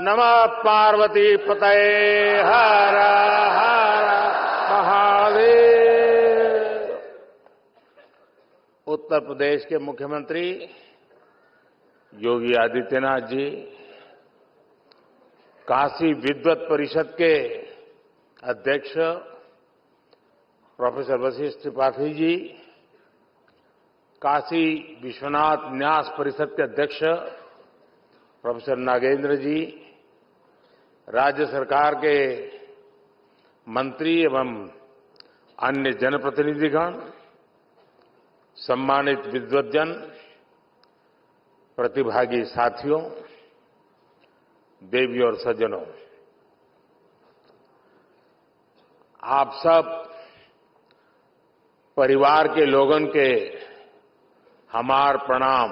नमः पार्वती पतये हर हर महादेव। उत्तर प्रदेश के मुख्यमंत्री योगी आदित्यनाथ जी, काशी विद्वत परिषद के अध्यक्ष प्रोफेसर वशिष्ठ त्रिपाठी जी, काशी विश्वनाथ न्यास परिषद के अध्यक्ष प्रोफेसर नागेंद्र जी, राज्य सरकार के मंत्री एवं अन्य जनप्रतिनिधिगण, सम्मानित विद्वद्जन, प्रतिभागी साथियों, देवी और सज्जनों, आप सब परिवार के लोगन के हमार प्रणाम।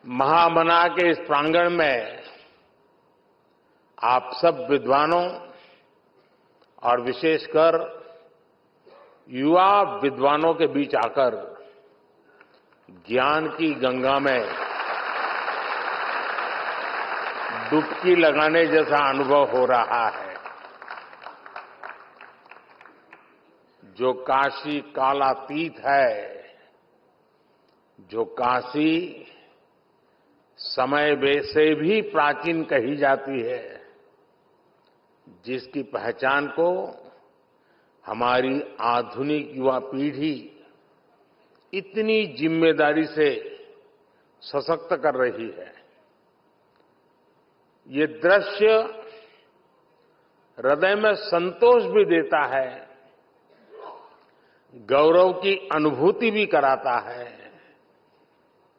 महामना के इस प्रांगण में आप सब विद्वानों और विशेषकर युवा विद्वानों के बीच आकर ज्ञान की गंगा में डुबकी लगाने जैसा अनुभव हो रहा है। जो काशी कालातीत है, जो काशी समय से भी प्राचीन कही जाती है, जिसकी पहचान को हमारी आधुनिक युवा पीढ़ी इतनी जिम्मेदारी से सशक्त कर रही है, ये दृश्य हृदय में संतोष भी देता है, गौरव की अनुभूति भी कराता है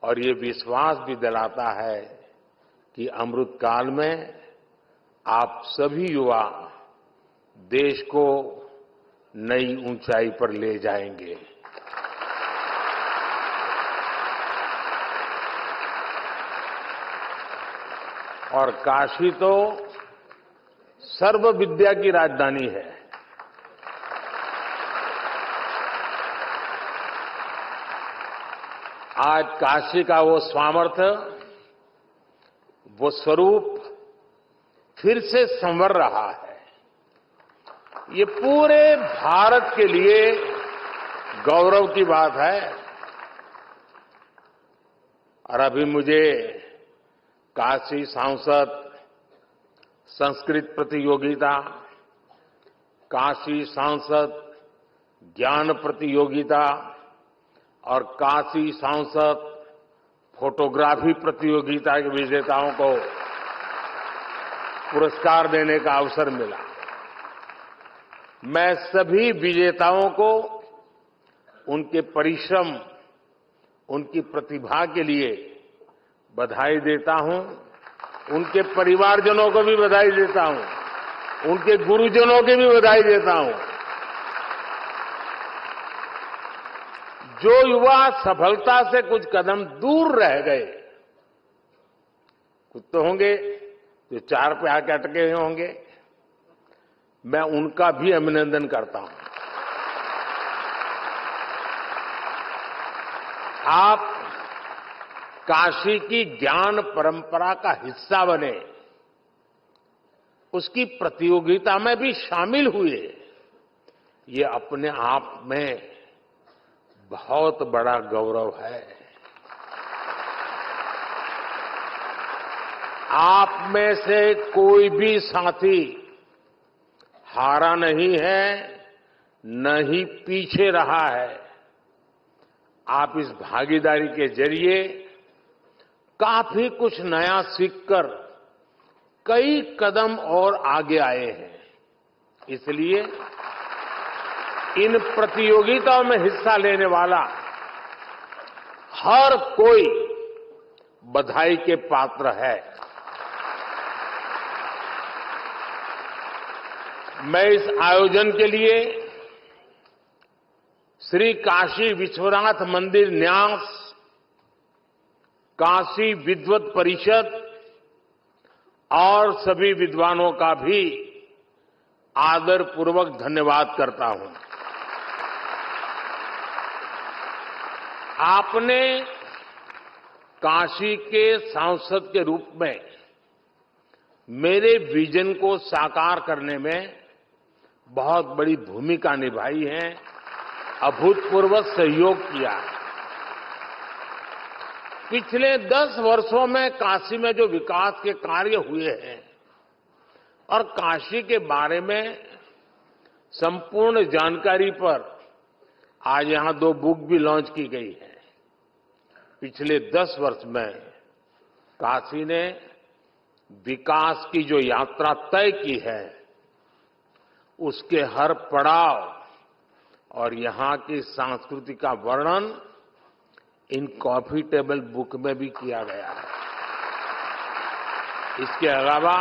और ये विश्वास भी दिलाता है कि अमृत काल में आप सभी युवा देश को नई ऊंचाई पर ले जाएंगे। और काशी तो सर्व विद्या की राजधानी है। आज काशी का वो सामर्थ्य, वो स्वरूप फिर से संवर रहा है। ये पूरे भारत के लिए गौरव की बात है। और अभी मुझे काशी सांसद संस्कृत प्रतियोगिता, काशी सांसद ज्ञान प्रतियोगिता और काशी सांसद फोटोग्राफी प्रतियोगिता के विजेताओं को पुरस्कार देने का अवसर मिला। मैं सभी विजेताओं को उनके परिश्रम, उनकी प्रतिभा के लिए बधाई देता हूं। उनके परिवारजनों को भी बधाई देता हूं, उनके गुरुजनों की भी बधाई देता हूं। जो युवा सफलता से कुछ कदम दूर रह गए, कुछ तो होंगे जो 4 पे आके अटके हुए होंगे, मैं उनका भी अभिनंदन करता हूं। आप काशी की ज्ञान परंपरा का हिस्सा बने, उसकी प्रतियोगिता में भी शामिल हुए, ये अपने आप में बहुत बड़ा गौरव है। आप में से कोई भी साथी हारा नहीं है, न ही पीछे रहा है। आप इस भागीदारी के जरिए काफी कुछ नया सीखकर कई कदम और आगे आए हैं। इसलिए इन प्रतियोगिताओं में हिस्सा लेने वाला हर कोई बधाई के पात्र है। मैं इस आयोजन के लिए श्री काशी विश्वनाथ मंदिर न्यास, काशी विद्वत परिषद और सभी विद्वानों का भी आदरपूर्वक धन्यवाद करता हूं। आपने काशी के सांसद के रूप में मेरे विजन को साकार करने में बहुत बड़ी भूमिका निभाई है, अभूतपूर्व सहयोग किया है। पिछले 10 वर्षों में काशी में जो विकास के कार्य हुए हैं और काशी के बारे में संपूर्ण जानकारी पर आज यहां 2 बुक भी लॉन्च की गई है। पिछले 10 वर्ष में काशी ने विकास की जो यात्रा तय की है, उसके हर पड़ाव और यहां की संस्कृति का वर्णन इन कॉफी टेबल बुक में भी किया गया है। इसके अलावा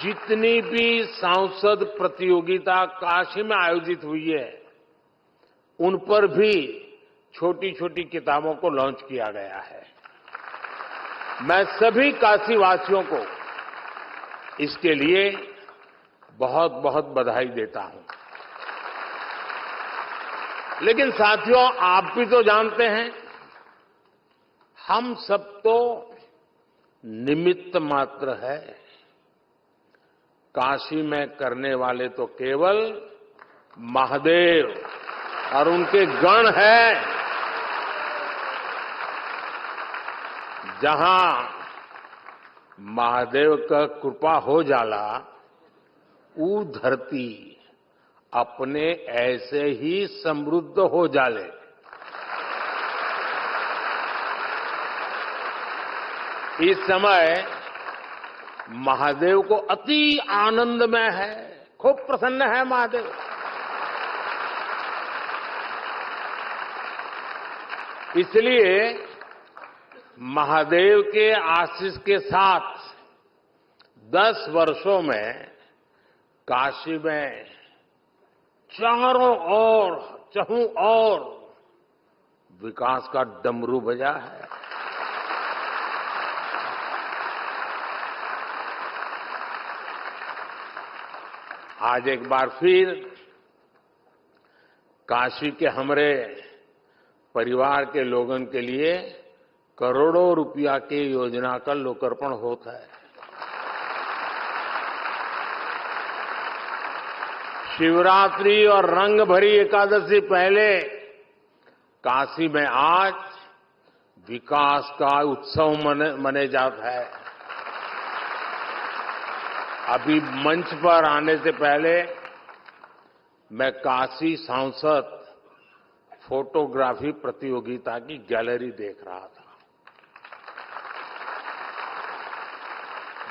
जितनी भी सांसद प्रतियोगिता काशी में आयोजित हुई है, उन पर भी छोटी छोटी किताबों को लॉन्च किया गया है। मैं सभी काशीवासियों को इसके लिए बहुत बहुत बधाई देता हूं। लेकिन साथियों, आप भी तो जानते हैं, हम सब तो निमित्त मात्र है। काशी में करने वाले तो केवल महादेव और उनके गण हैं। जहां महादेव का कृपा हो जाला, ऊ धरती अपने ऐसे ही समृद्ध हो जाले। इस समय महादेव को अति आनंद में है, खूब प्रसन्न है महादेव। इसलिए महादेव के आशीष के साथ 10 वर्षों में काशी में चारों ओर विकास का डमरू बजा है। आज एक बार फिर काशी के हमारे परिवार के लोगों के लिए करोड़ों रुपया की योजना का लोकार्पण होता है। शिवरात्रि और रंग भरी एकादशी पहले काशी में आज विकास का उत्सव मने जाता है। अभी मंच पर आने से पहले मैं काशी सांसद फोटोग्राफी प्रतियोगिता की गैलरी देख रहा था।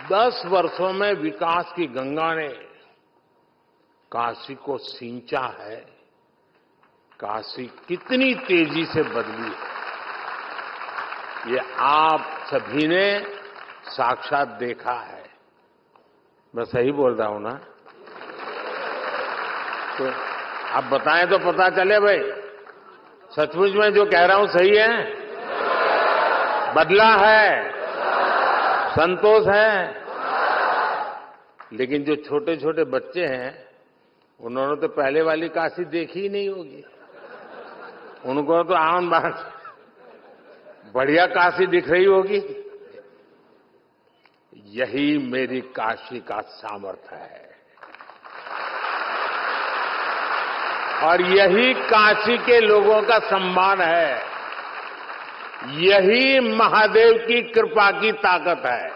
10 वर्षों में विकास की गंगा ने काशी को सींचा है। काशी कितनी तेजी से बदली है, ये आप सभी ने साक्षात देखा है। मैं सही बोल रहा हूं ना? तो आप बताएं तो पता चले भाई, सचमुच में जो कह रहा हूं सही है? बदला है, संतोष है। लेकिन जो छोटे छोटे बच्चे हैं, उन्होंने तो पहले वाली काशी देखी ही नहीं होगी। उनको तो आन बान बढ़िया काशी दिख रही होगी। यही मेरी काशी का सामर्थ्य है और यही काशी के लोगों का सम्मान है। यही महादेव की कृपा की ताकत है।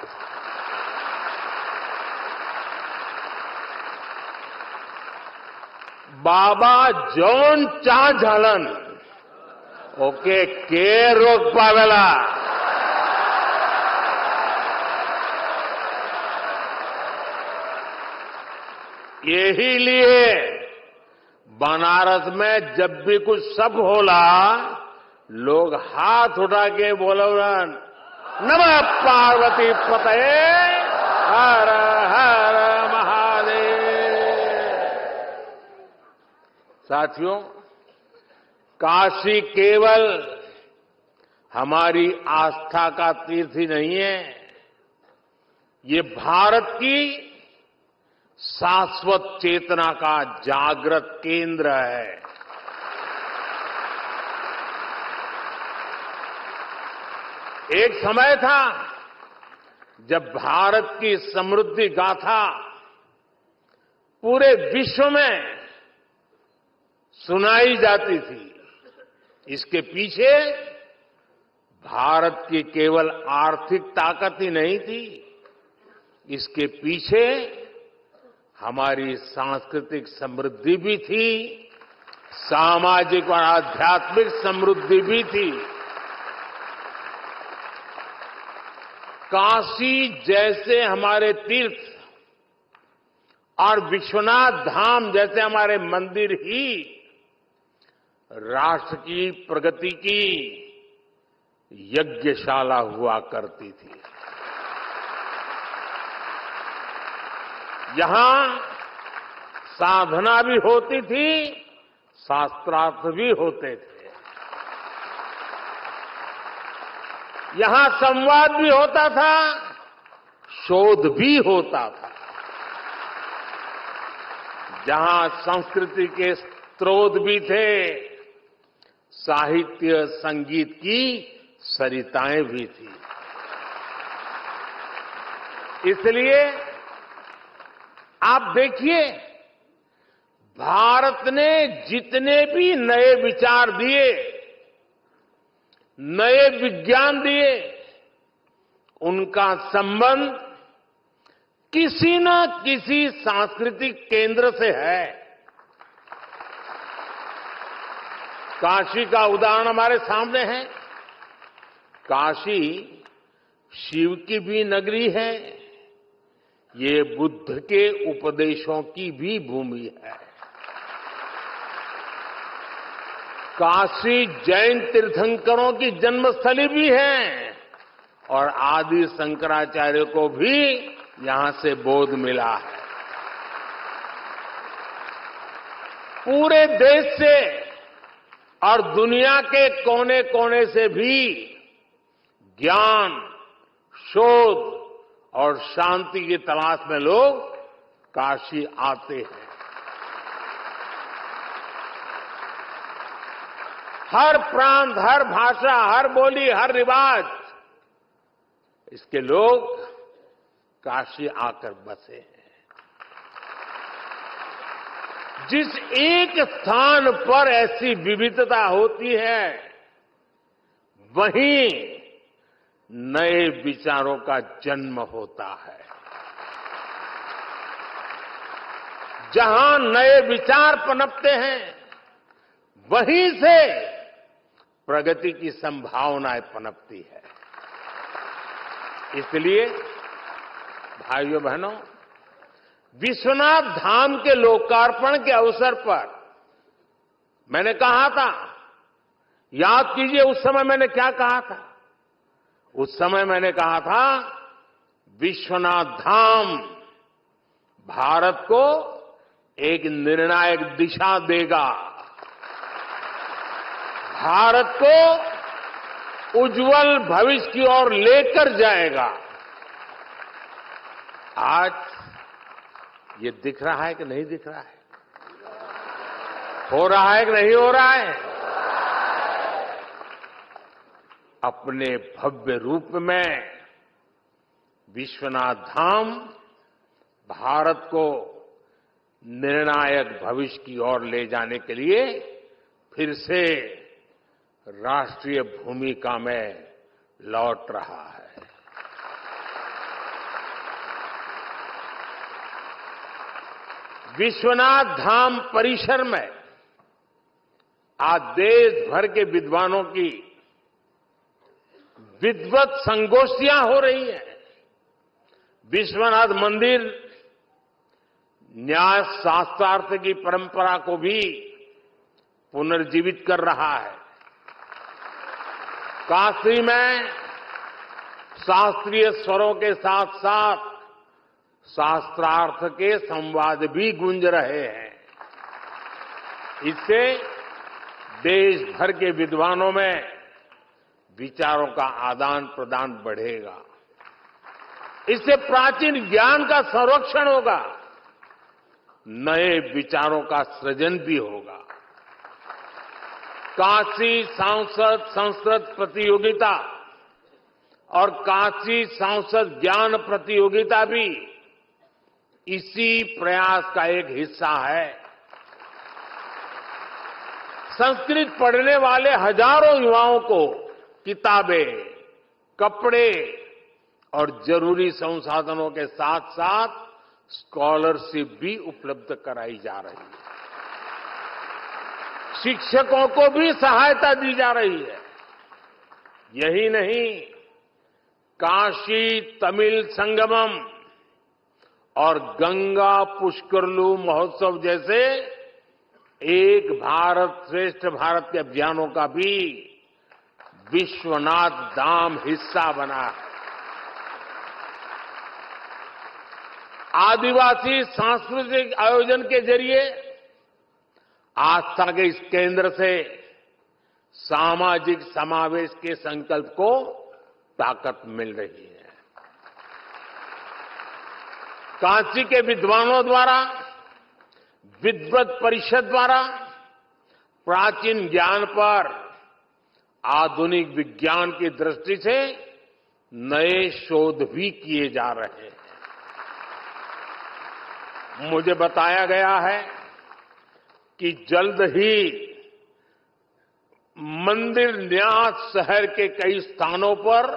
बाबा जौन चा झालन ओके के रोक पावेला। यही लिए बनारस में जब भी कुछ सब होला, लोग हाथ उठा के बोलवन, नमः पार्वती पतये हर हर महादेव। साथियों, काशी केवल हमारी आस्था का तीर्थ ही नहीं है, ये भारत की शाश्वत चेतना का जागृत केंद्र है। एक समय था जब भारत की समृद्धि गाथा पूरे विश्व में सुनाई जाती थी। इसके पीछे भारत की केवल आर्थिक ताकत ही नहीं थी, इसके पीछे हमारी सांस्कृतिक समृद्धि भी थी, सामाजिक और आध्यात्मिक समृद्धि भी थी। काशी जैसे हमारे तीर्थ और विश्वनाथ धाम जैसे हमारे मंदिर ही राष्ट्र की प्रगति की यज्ञशाला हुआ करती थी। यहां साधना भी होती थी, शास्त्रार्थ भी होते थे। यहां संवाद भी होता था, शोध भी होता था। जहां संस्कृति के स्रोत भी थे, साहित्य संगीत की सरिताएं भी थी। इसलिए आप देखिए, भारत ने जितने भी नए विचार दिए, नए विज्ञान दिए, उनका संबंध किसी न किसी सांस्कृतिक केंद्र से है। काशी का उदाहरण हमारे सामने है। काशी शिव की भी नगरी है, ये बुद्ध के उपदेशों की भी भूमि है। काशी जैन तीर्थंकरों की जन्मस्थली भी है और आदि शंकराचार्य को भी यहां से बोध मिला है। पूरे देश से और दुनिया के कोने कोने से भी ज्ञान, शोध और शांति की तलाश में लोग काशी आते हैं। हर प्रांत, हर भाषा, हर बोली, हर रिवाज, इसके लोग काशी आकर बसे हैं। जिस एक स्थान पर ऐसी विविधता होती है, वहीं नए विचारों का जन्म होता है। जहां नए विचार पनपते हैं, वहीं से प्रगति की संभावनाएं पनपती है। इसलिए भाइयों बहनों, विश्वनाथ धाम के लोकार्पण के अवसर पर मैंने कहा था, याद कीजिए उस समय मैंने क्या कहा था। उस समय मैंने कहा था, विश्वनाथ धाम भारत को एक निर्णायक दिशा देगा, भारत को उज्जवल भविष्य की ओर लेकर जाएगा। आज ये दिख रहा है कि नहीं दिख रहा है? हो रहा है कि नहीं हो रहा है? अपने भव्य रूप में विश्वनाथ धाम भारत को निर्णायक भविष्य की ओर ले जाने के लिए फिर से राष्ट्रीय भूमिका में लौट रहा है। विश्वनाथ धाम परिसर में आज देश भर के विद्वानों की विद्वत संगोष्ठियां हो रही हैं। विश्वनाथ मंदिर न्याय शास्त्रार्थ की परंपरा को भी पुनर्जीवित कर रहा है। काशी में शास्त्रीय स्वरों के साथ साथ शास्त्रार्थ के संवाद भी गूंज रहे हैं। इससे देश भर के विद्वानों में विचारों का आदान प्रदान बढ़ेगा। इससे प्राचीन ज्ञान का संरक्षण होगा, नए विचारों का सृजन भी होगा। काशी सांसद संस्कृत प्रतियोगिता और काशी संसद ज्ञान प्रतियोगिता भी इसी प्रयास का एक हिस्सा है। संस्कृत पढ़ने वाले हजारों युवाओं को किताबें, कपड़े और जरूरी संसाधनों के साथ साथ स्कॉलरशिप भी उपलब्ध कराई जा रही है। शिक्षकों को भी सहायता दी जा रही है। यही नहीं, काशी तमिल संगमम और गंगा पुष्करलू महोत्सव जैसे एक भारत श्रेष्ठ भारत के अभियानों का भी विश्वनाथ धाम हिस्सा बना है। आदिवासी सांस्कृतिक आयोजन के जरिए आस्था के इस केंद्र से सामाजिक समावेश के संकल्प को ताकत मिल रही है। काशी के विद्वानों द्वारा, विद्वत परिषद द्वारा प्राचीन ज्ञान पर आधुनिक विज्ञान की दृष्टि से नए शोध भी किए जा रहे हैं। मुझे बताया गया है कि जल्द ही मंदिर न्यास शहर के कई स्थानों पर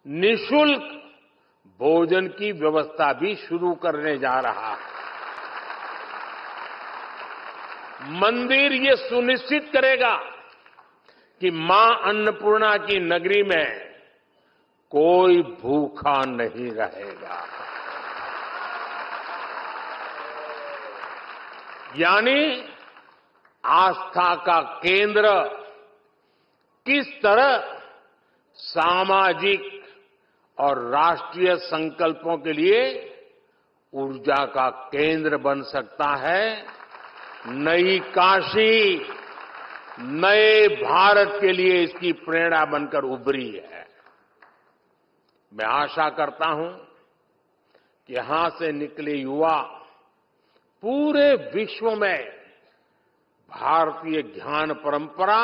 निःशुल्क भोजन की व्यवस्था भी शुरू करने जा रहा है। मंदिर ये सुनिश्चित करेगा कि मां अन्नपूर्णा की नगरी में कोई भूखा नहीं रहेगा। यानी आस्था का केंद्र किस तरह सामाजिक और राष्ट्रीय संकल्पों के लिए ऊर्जा का केंद्र बन सकता है। नई काशी नए भारत के लिए इसकी प्रेरणा बनकर उभरी है। मैं आशा करता हूं कि यहां से निकले युवा पूरे विश्व में भारतीय ज्ञान परंपरा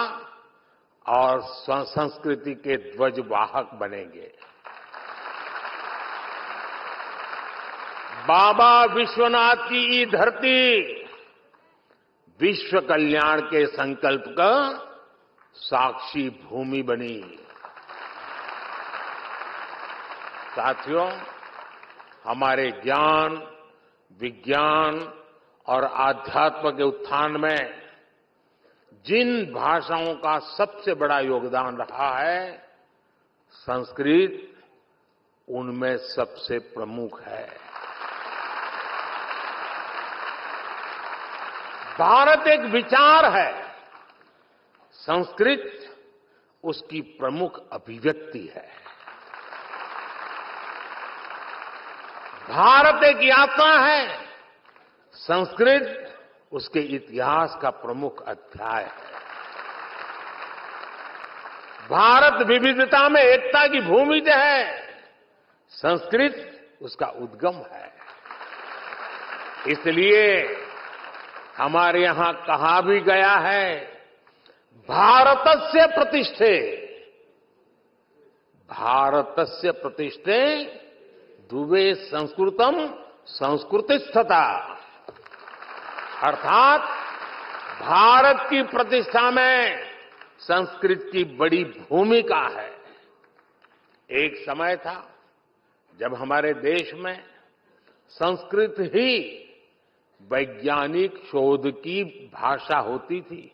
और संस्कृति के ध्वजवाहक बनेंगे। बाबा विश्वनाथ की ये धरती विश्व कल्याण के संकल्प का साक्षी भूमि बनी। साथियों, हमारे ज्ञान, विज्ञान और आध्यात्म के उत्थान में जिन भाषाओं का सबसे बड़ा योगदान रहा है, संस्कृत उनमें सबसे प्रमुख है। भारत एक विचार है, संस्कृत उसकी प्रमुख अभिव्यक्ति है। भारत एक यात्रा है, संस्कृत उसके इतिहास का प्रमुख अध्याय है। भारत विविधता में एकता की भूमि जो है, संस्कृत उसका उद्गम है। इसलिए हमारे यहां कहा भी गया है, भारतस्य प्रतिष्ठे, भारतस्य प्रतिष्ठे दुवे संस्कृतम संस्कृतिस्थता, अर्थात भारत की प्रतिष्ठा में संस्कृत की बड़ी भूमिका है। एक समय था जब हमारे देश में संस्कृत ही वैज्ञानिक शोध की भाषा होती थी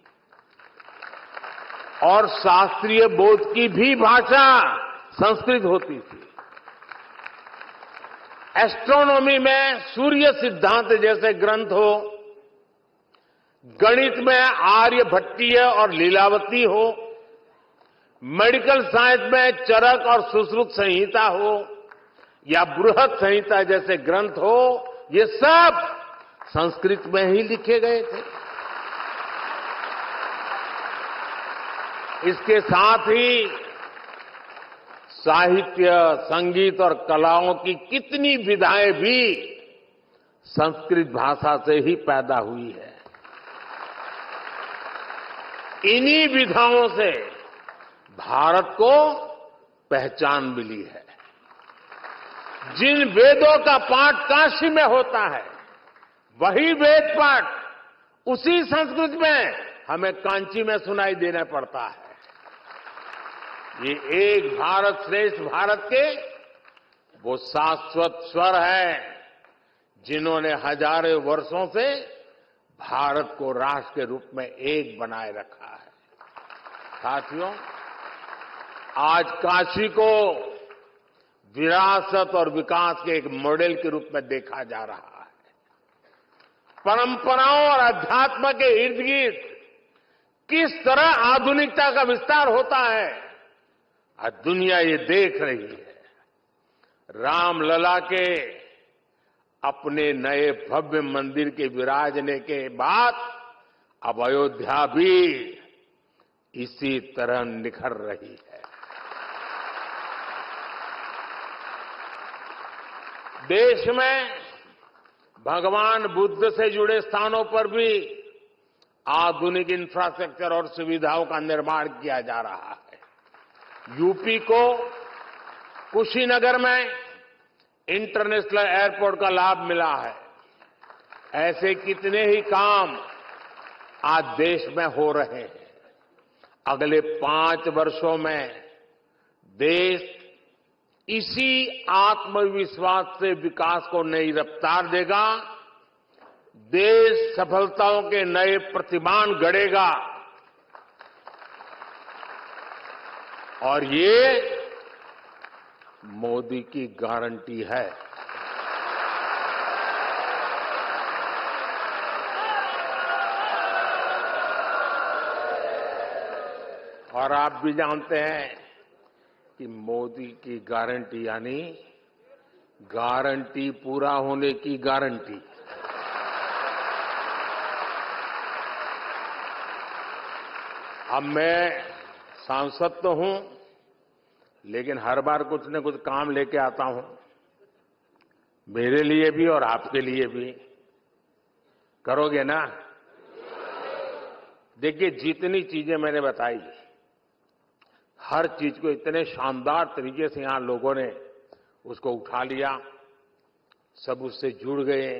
और शास्त्रीय बोध की भी भाषा संस्कृत होती थी। एस्ट्रोनॉमी में सूर्य सिद्धांत जैसे ग्रंथ हो, गणित में आर्यभट्टीय और लीलावती हो, मेडिकल साइंस में चरक और सुश्रुत संहिता हो या बृहत संहिता जैसे ग्रंथ हो, ये सब संस्कृत में ही लिखे गए थे। इसके साथ ही साहित्य, संगीत और कलाओं की कितनी विधाएं भी संस्कृत भाषा से ही पैदा हुई है। इन्हीं विधाओं से भारत को पहचान मिली है। जिन वेदों का पाठ काशी में होता है, वही वेद पाठ उसी संस्कृत में हमें कांची में सुनाई देना पड़ता है। ये एक भारत श्रेष्ठ भारत के वो शाश्वत स्वर हैं जिन्होंने हजारों वर्षों से भारत को राष्ट्र के रूप में एक बनाए रखा है। साथियों, आज काशी को विरासत और विकास के एक मॉडल के रूप में देखा जा रहा है। परंपराओं और अध्यात्म के इर्द गिर्द किस तरह आधुनिकता का विस्तार होता है, आज दुनिया ये देख रही है। रामलला के अपने नए भव्य मंदिर के विराजने के बाद अब अयोध्या भी इसी तरह निखर रही है। देश में भगवान बुद्ध से जुड़े स्थानों पर भी आधुनिक इंफ्रास्ट्रक्चर और सुविधाओं का निर्माण किया जा रहा है। यूपी को कुशीनगर में इंटरनेशनल एयरपोर्ट का लाभ मिला है। ऐसे कितने ही काम आज देश में हो रहे हैं। अगले 5 वर्षों में देश इसी आत्मविश्वास से विकास को नई रफ्तार देगा। देश सफलताओं के नए प्रतिमान गढ़ेगा और ये मोदी की गारंटी है। और आप भी जानते हैं कि मोदी की गारंटी यानी गारंटी पूरा होने की गारंटी। अब मैं सांसद तो हूं, लेकिन हर बार कुछ न कुछ काम लेके आता हूं, मेरे लिए भी और आपके लिए भी। करोगे ना? देखिए, जितनी चीजें मैंने बताई, हर चीज को इतने शानदार तरीके से यहां लोगों ने उसको उठा लिया, सब उससे जुड़ गए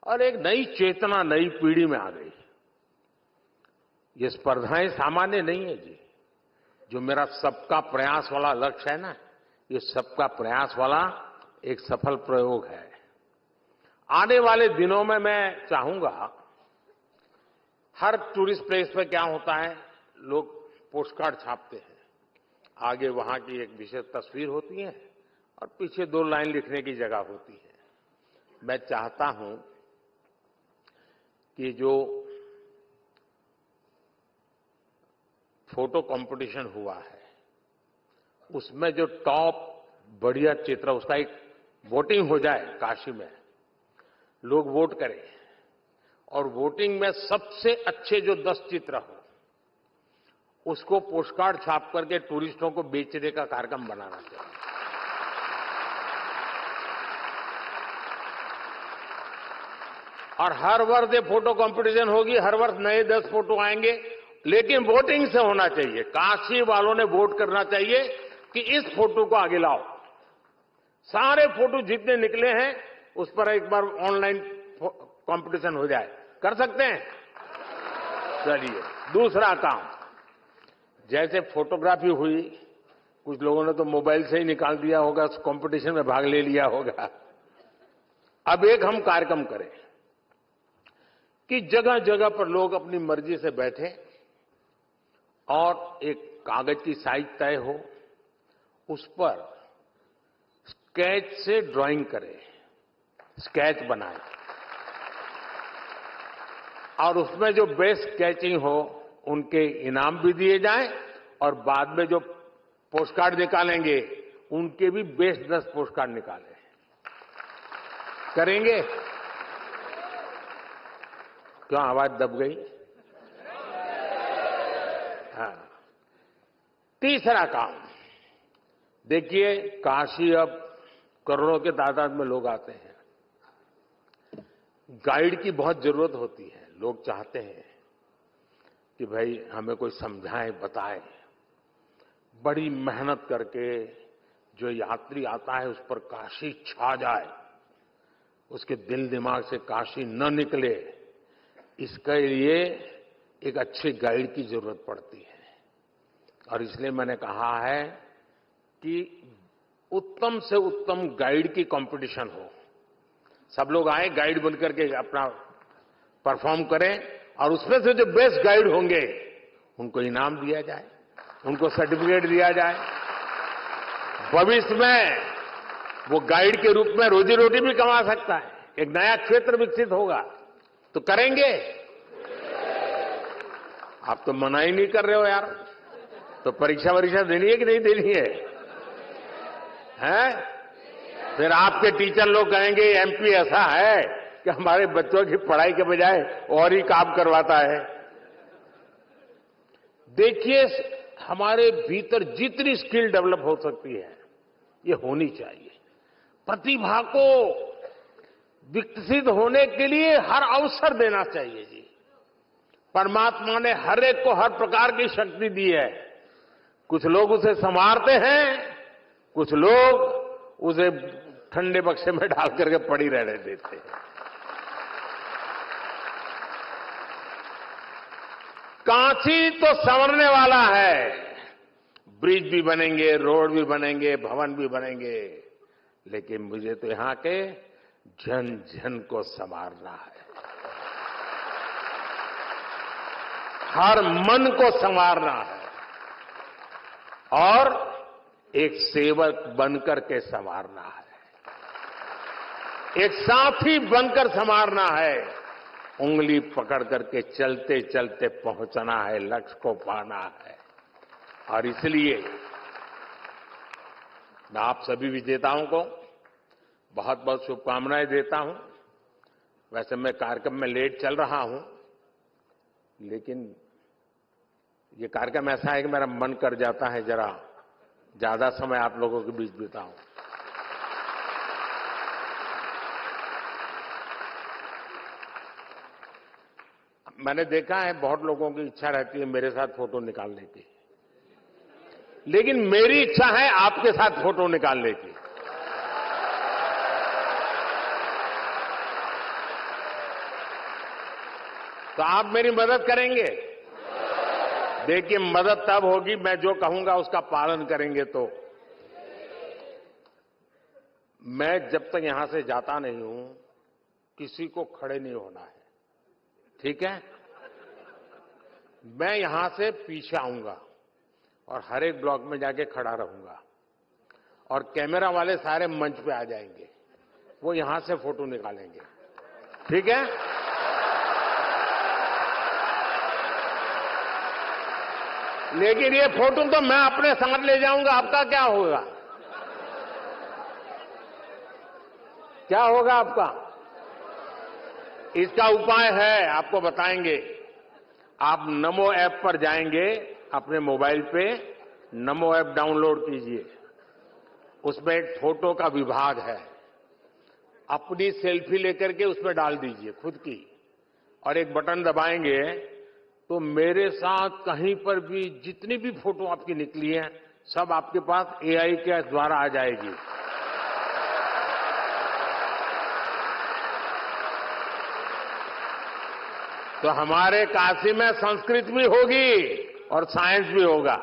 और एक नई चेतना नई पीढ़ी में आ गई। ये स्पर्धाएं सामान्य नहीं है जी। जो मेरा सबका प्रयास वाला लक्ष्य है ना, ये सबका प्रयास वाला एक सफल प्रयोग है। आने वाले दिनों में मैं चाहूंगा, हर टूरिस्ट प्लेस पे क्या होता है, लोग पोस्ट कार्ड छापते हैं। आगे वहां की एक विशेष तस्वीर होती है और पीछे 2 लाइन लिखने की जगह होती है। मैं चाहता हूं कि जो फोटो कंपटीशन हुआ है, उसमें जो टॉप बढ़िया चित्र, उसका एक वोटिंग हो जाए काशी में, लोग वोट करें और वोटिंग में सबसे अच्छे जो 10 चित्र हो उसको पोस्टकार्ड छाप करके टूरिस्टों को बेचने का कार्यक्रम बनाना चाहिए। और हर वर्ष ये फोटो कंपटीशन होगी, हर वर्ष नए 10 फोटो आएंगे, लेकिन वोटिंग से होना चाहिए। काशी वालों ने वोट करना चाहिए कि इस फोटो को आगे लाओ। सारे फोटो जितने निकले हैं उस पर एक बार ऑनलाइन कंपटीशन हो जाए। कर सकते हैं? चलिए, दूसरा काम, जैसे फोटोग्राफी हुई, कुछ लोगों ने तो मोबाइल से ही निकाल दिया होगा, उस कंपटीशन में भाग ले लिया होगा। अब एक हम कार्यक्रम करें कि जगह जगह पर लोग अपनी मर्जी से बैठे और एक कागज की साइज तय हो, उस पर स्केच से ड्राइंग करें, स्केच बनाए और उसमें जो बेस्ट स्केचिंग हो उनके इनाम भी दिए जाएं और बाद में जो पोस्टकार्ड निकालेंगे उनके भी बेस्ट 10 पोस्टकार्ड निकालें। करेंगे? क्यों आवाज दब गई? हाँ। तीसरा काम, देखिए, काशी अब करोड़ों के तादाद में लोग आते हैं। गाइड की बहुत जरूरत होती है। लोग चाहते हैं कि भाई हमें कोई समझाए, बताए। बड़ी मेहनत करके जो यात्री आता है उस पर काशी छा जाए, उसके दिल दिमाग से काशी न निकले, इसके लिए एक अच्छे गाइड की जरूरत पड़ती है। और इसलिए मैंने कहा है कि उत्तम से उत्तम गाइड की कंपटीशन हो। सब लोग आए, गाइड बनकर के अपना परफॉर्म करें और उसमें से जो बेस्ट गाइड होंगे उनको इनाम दिया जाए, उनको सर्टिफिकेट दिया जाए। भविष्य में वो गाइड के रूप में रोजी रोटी भी कमा सकता है, एक नया क्षेत्र विकसित होगा। तो करेंगे? आप तो मना ही नहीं कर रहे हो यार। तो परीक्षा वरीक्षा देनी है कि नहीं देनी है? हैं? फिर आपके टीचर लोग कहेंगे एमपी ऐसा है कि हमारे बच्चों की पढ़ाई के बजाय और ही काम करवाता है। देखिए, हमारे भीतर जितनी स्किल डेवलप हो सकती है ये होनी चाहिए। प्रतिभा को विकसित होने के लिए हर अवसर देना चाहिए जी। परमात्मा ने हर एक को हर प्रकार की शक्ति दी है। कुछ लोग उसे संवारते हैं, कुछ लोग उसे ठंडे बक्से में डाल करके पड़ी रहने देते हैं। काशी तो संवरने वाला है। ब्रिज भी बनेंगे, रोड भी बनेंगे, भवन भी बनेंगे, लेकिन मुझे तो यहां के जन जन को संवारना है। हर मन को संवारना है और एक सेवक बनकर के संवारना है, एक साथी बनकर संवारना है। उंगली पकड़ करके चलते चलते पहुंचना है, लक्ष्य को पाना है। और इसलिए मैं आप सभी विजेताओं को बहुत बहुत शुभकामनाएं देता हूं। वैसे मैं कार्यक्रम में लेट चल रहा हूं, लेकिन ये कार्यक्रम ऐसा है कि मेरा मन कर जाता है जरा ज्यादा समय आप लोगों के बीच बिताऊं। मैंने देखा है बहुत लोगों की इच्छा रहती है मेरे साथ फोटो निकालने की, लेकिन मेरी इच्छा है आपके साथ फोटो निकालने की। तो आप मेरी मदद करेंगे? देखिए, मदद तब होगी मैं जो कहूंगा उसका पालन करेंगे। तो मैं जब तक यहां से जाता नहीं हूं किसी को खड़े नहीं होना है, ठीक है? मैं यहां से पीछे आऊंगा और हर एक ब्लॉक में जाके खड़ा रहूंगा और कैमरा वाले सारे मंच पे आ जाएंगे, वो यहां से फोटो निकालेंगे, ठीक है? लेकिन ये फोटो तो मैं अपने साथ ले जाऊंगा, आपका क्या होगा? क्या होगा आपका? इसका उपाय है, आपको बताएंगे। आप नमो ऐप पर जाएंगे, अपने मोबाइल पे नमो ऐप डाउनलोड कीजिए। उसमें एक फोटो का विभाग है, अपनी सेल्फी लेकर के उसमें डाल दीजिए खुद की, और एक बटन दबाएंगे तो मेरे साथ कहीं पर भी जितनी भी फोटो आपकी निकली है सब आपके पास एआई के द्वारा आ जाएगी। तो हमारे काशी में संस्कृत भी होगी और साइंस भी होगा।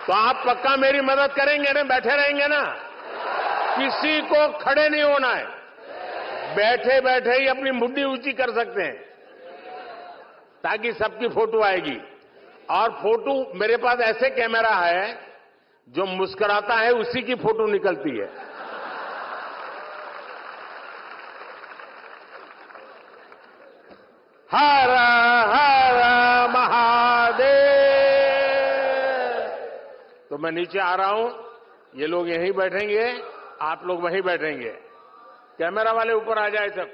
तो आप पक्का मेरी मदद करेंगे ना? बैठे रहेंगे ना? किसी को खड़े नहीं होना है, बैठे बैठे ही अपनी मुट्ठी ऊंची कर सकते हैं ताकि सबकी फोटो आएगी। और फोटो मेरे पास ऐसे कैमरा है जो मुस्कुराता है उसी की फोटो निकलती है। हर हर महादेव। तो मैं नीचे आ रहा हूं, ये लोग यहीं बैठेंगे, आप लोग वहीं बैठेंगे, कैमरा वाले ऊपर आ जाए सब।